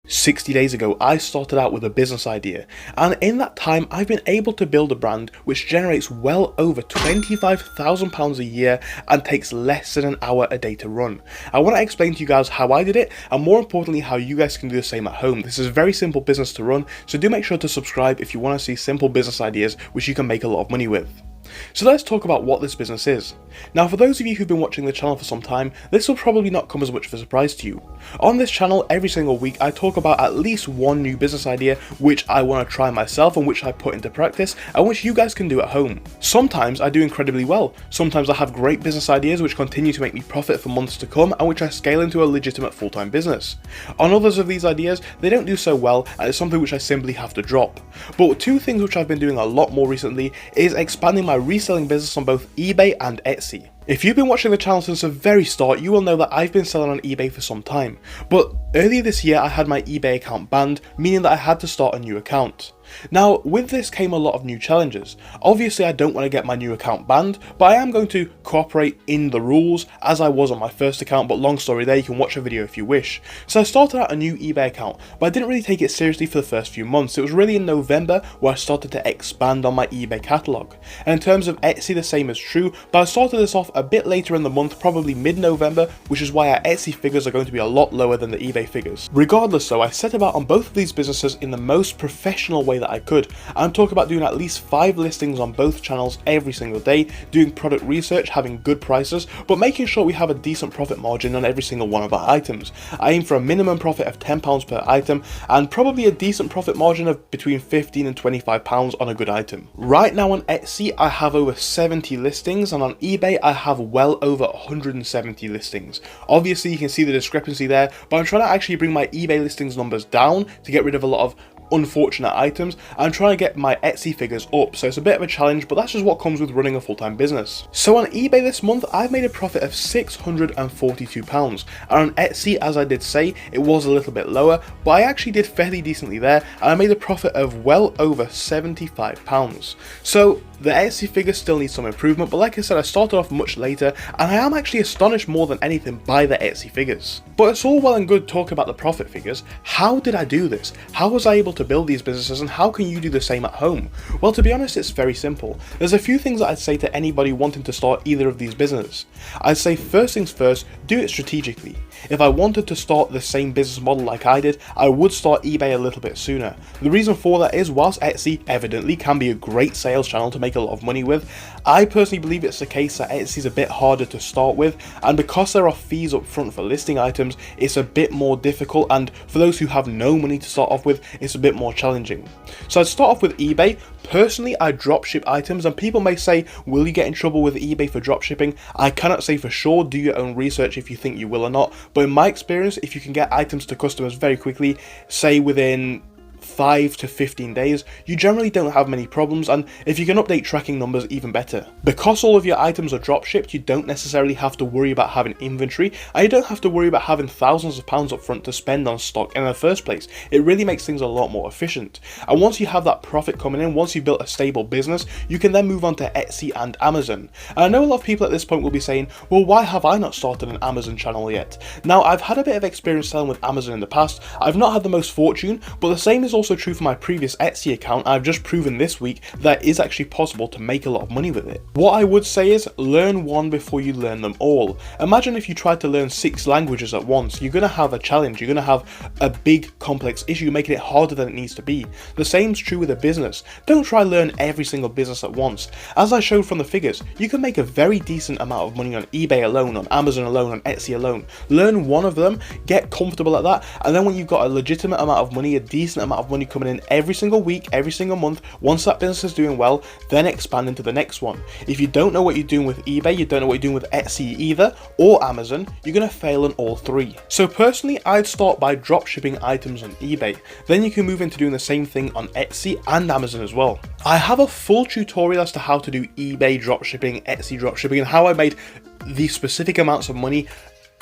60 days ago, I started out with a business idea, and in that time, I've been able to build a brand which generates well over £25,000 a year and takes less than an hour a day to run. I want to explain to you guys how I did it, and more importantly, how you guys can do the same at home. This is a very simple business to run, so do make sure to subscribe if you want to see simple business ideas which you can make a lot of money with. So let's talk about what this business is. Now, for those of you who've been watching the channel for some time, this will probably not come as much of a surprise to you. On this channel, every single week, I talk about at least one new business idea which I want to try myself and which I put into practice and which you guys can do at home. Sometimes I do incredibly well. Sometimes I have great business ideas which continue to make me profit for months to come and which I scale into a legitimate full-time business. On others of these ideas, they don't do so well and it's something which I simply have to drop. But two things which I've been doing a lot more recently is expanding my reselling business on both eBay and Etsy. If you've been watching the channel since the very start, you will know that I've been selling on eBay for some time. But earlier this year I had my eBay account banned, meaning that I had to start a new account. Now, with this came a lot of new challenges. Obviously, I don't want to get my new account banned, but I am going to cooperate in the rules as I was on my first account, but long story there, you can watch a video if you wish. So I started out a new eBay account, but I didn't really take it seriously for the first few months. It was really in November where I started to expand on my eBay catalogue. And in terms of Etsy, the same is true, but I started this off a bit later in the month, probably mid-November, which is why our Etsy figures are going to be a lot lower than the eBay figures. Regardless though, I set about on both of these businesses in the most professional way that I could. I'm talking about doing at least 5 listings on both channels every single day, doing product research, having good prices, but making sure we have a decent profit margin on every single one of our items. I aim for a minimum profit of £10 per item and probably a decent profit margin of between £15 and £25 on a good item. Right now on Etsy, I have over 70 listings and on eBay, I have well over 170 listings. Obviously, you can see the discrepancy there, but I'm trying to actually bring my eBay listings numbers down to get rid of a lot of unfortunate items. I'm trying to get my Etsy figures up, so it's a bit of a challenge, but that's just what comes with running a full-time business. So on eBay this month, I've made a profit of £642, and on Etsy, as I did say, it was a little bit lower, but I actually did fairly decently there, and I made a profit of well over £75. So the Etsy figures still need some improvement, but like I said, I started off much later, and I am actually astonished more than anything by the Etsy figures. But it's all well and good talking about the profit figures. How did I do this? How was I able to build these businesses, and how can you do the same at home? Well, to be honest, it's very simple. There's a few things that I'd say to anybody wanting to start either of these businesses. I'd say first things first, do it strategically. If I wanted to start the same business model like I did, I would start eBay a little bit sooner. The reason for that is, whilst Etsy evidently can be a great sales channel to make a lot of money with, I personally believe it's the case that Etsy is a bit harder to start with, and because there are fees up front for listing items, it's a bit more difficult, and for those who have no money to start off with, it's a bit more challenging. So I'd start off with eBay. Personally, I dropship items, and people may say, will you get in trouble with eBay for dropshipping? I cannot say for sure. Do your own research if you think you will or not, but in my experience, if you can get items to customers very quickly, say within 5 to 15 days, you generally don't have many problems, and if you can update tracking numbers, even better. Because all of your items are drop shipped, you don't necessarily have to worry about having inventory, and you don't have to worry about having thousands of pounds up front to spend on stock in the first place. It really makes things a lot more efficient. And once you have that profit coming in, once you've built a stable business, you can then move on to Etsy and Amazon. And I know a lot of people at this point will be saying, well, why have I not started an Amazon channel yet? Now, I've had a bit of experience selling with Amazon in the past. I've not had the most fortune, but the same is also true for my previous Etsy account. I've just proven this week that it is actually possible to make a lot of money with it. What I would say is, learn one before you learn them all. Imagine if you tried to learn 6 languages at once. You're going to have a challenge. You're going to have a big complex issue, making it harder than it needs to be. The same is true with a business. Don't try to learn every single business at once. As I showed from the figures, you can make a very decent amount of money on eBay alone, on Amazon alone, on Etsy alone. Learn one of them, get comfortable at that, and then when you've got a legitimate amount of money, a decent amount of money coming in every single week, every single month, once that business is doing well, then expand into the next one. If you don't know what you're doing with eBay, you don't know what you're doing with Etsy either, or Amazon, you're going to fail on all 3. So personally, I'd start by drop shipping items on eBay. Then you can move into doing the same thing on Etsy and Amazon as well. I have a full tutorial as to how to do eBay dropshipping, Etsy dropshipping, and how I made the specific amounts of money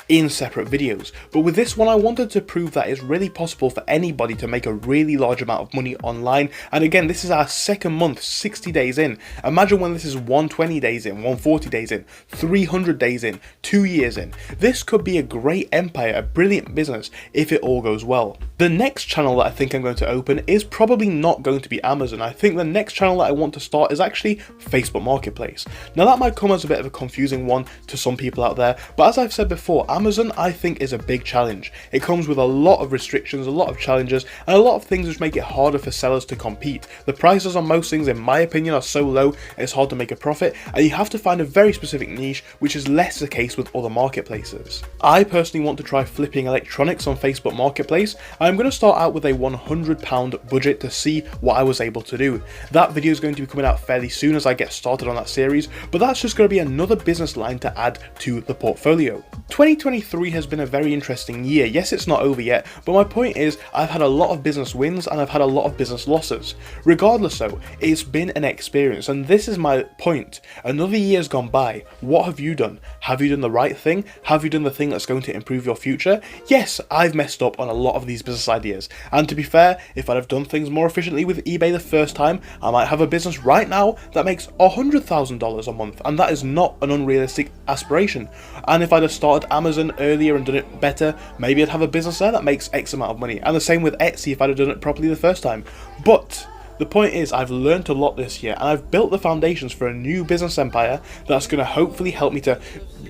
in separate videos. But with this one, I wanted to prove that it's really possible for anybody to make a really large amount of money online. And again, this is our second month, 60 days in. Imagine when this is 120 days in, 140 days in, 300 days in, 2 years in. This could be a great empire, a brilliant business if it all goes well. The next channel that I think I'm going to open is probably not going to be Amazon. I think the next channel that I want to start is actually Facebook Marketplace. Now that might come as a bit of a confusing one to some people out there, but as I've said before, Amazon I think is a big challenge. It comes with a lot of restrictions, a lot of challenges, and a lot of things which make it harder for sellers to compete. The prices on most things, in my opinion, are so low it's hard to make a profit, and you have to find a very specific niche, which is less the case with other marketplaces. I personally want to try flipping electronics on Facebook Marketplace. I'm going to start out with a £100 budget to see what I was able to do. That video is going to be coming out fairly soon as I get started on that series, but that's just going to be another business line to add to the portfolio. 2023 has been a very interesting year. Yes, it's not over yet, but my point is I've had a lot of business wins and I've had a lot of business losses. Regardless though, it's been an experience, and this is my point. Another year's gone by. What have you done? Have you done the right thing? Have you done the thing that's going to improve your future? Yes, I've messed up on a lot of these business ideas, and to be fair, if I'd have done things more efficiently with eBay the first time, I might have a business right now that makes $100,000 a month, and that is not an unrealistic aspiration. And if I'd have started Amazon earlier and done it better, maybe I'd have a business there that makes X amount of money, and the same with Etsy if I'd have done it properly the first time. But the point is, I've learned a lot this year, and I've built the foundations for a new business empire that's going to hopefully help me to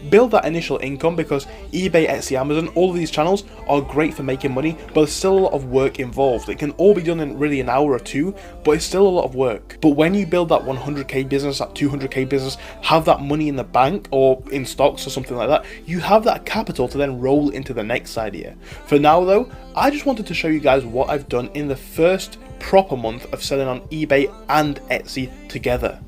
build that initial income, because eBay, Etsy, Amazon, all of these channels are great for making money, but there's still a lot of work involved. It can all be done in really an hour or two, but it's still a lot of work. But when you build that 100k business, that 200k business, have that money in the bank or in stocks or something like that, you have that capital to then roll into the next idea. For now though, I just wanted to show you guys what I've done in the first proper month of selling on eBay and Etsy together.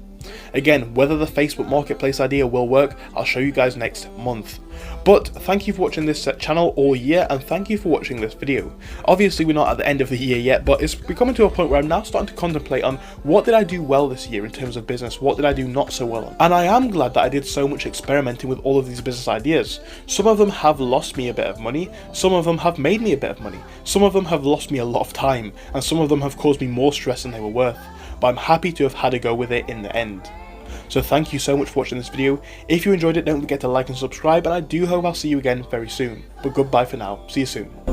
Again, whether the Facebook Marketplace idea will work, I'll show you guys next month. But thank you for watching this channel all year, and thank you for watching this video. Obviously we're not at the end of the year yet, but it's becoming to a point where I'm now starting to contemplate on what did I do well this year in terms of business, what did I do not so well on. And I am glad that I did so much experimenting with all of these business ideas. Some of them have lost me a bit of money, some of them have made me a bit of money, some of them have lost me a lot of time, and some of them have caused me more stress than they were worth. But I'm happy to have had a go with it in the end. So thank you so much for watching this video. If you enjoyed it, don't forget to like and subscribe, and I do hope I'll see you again very soon. But goodbye for now. See you soon.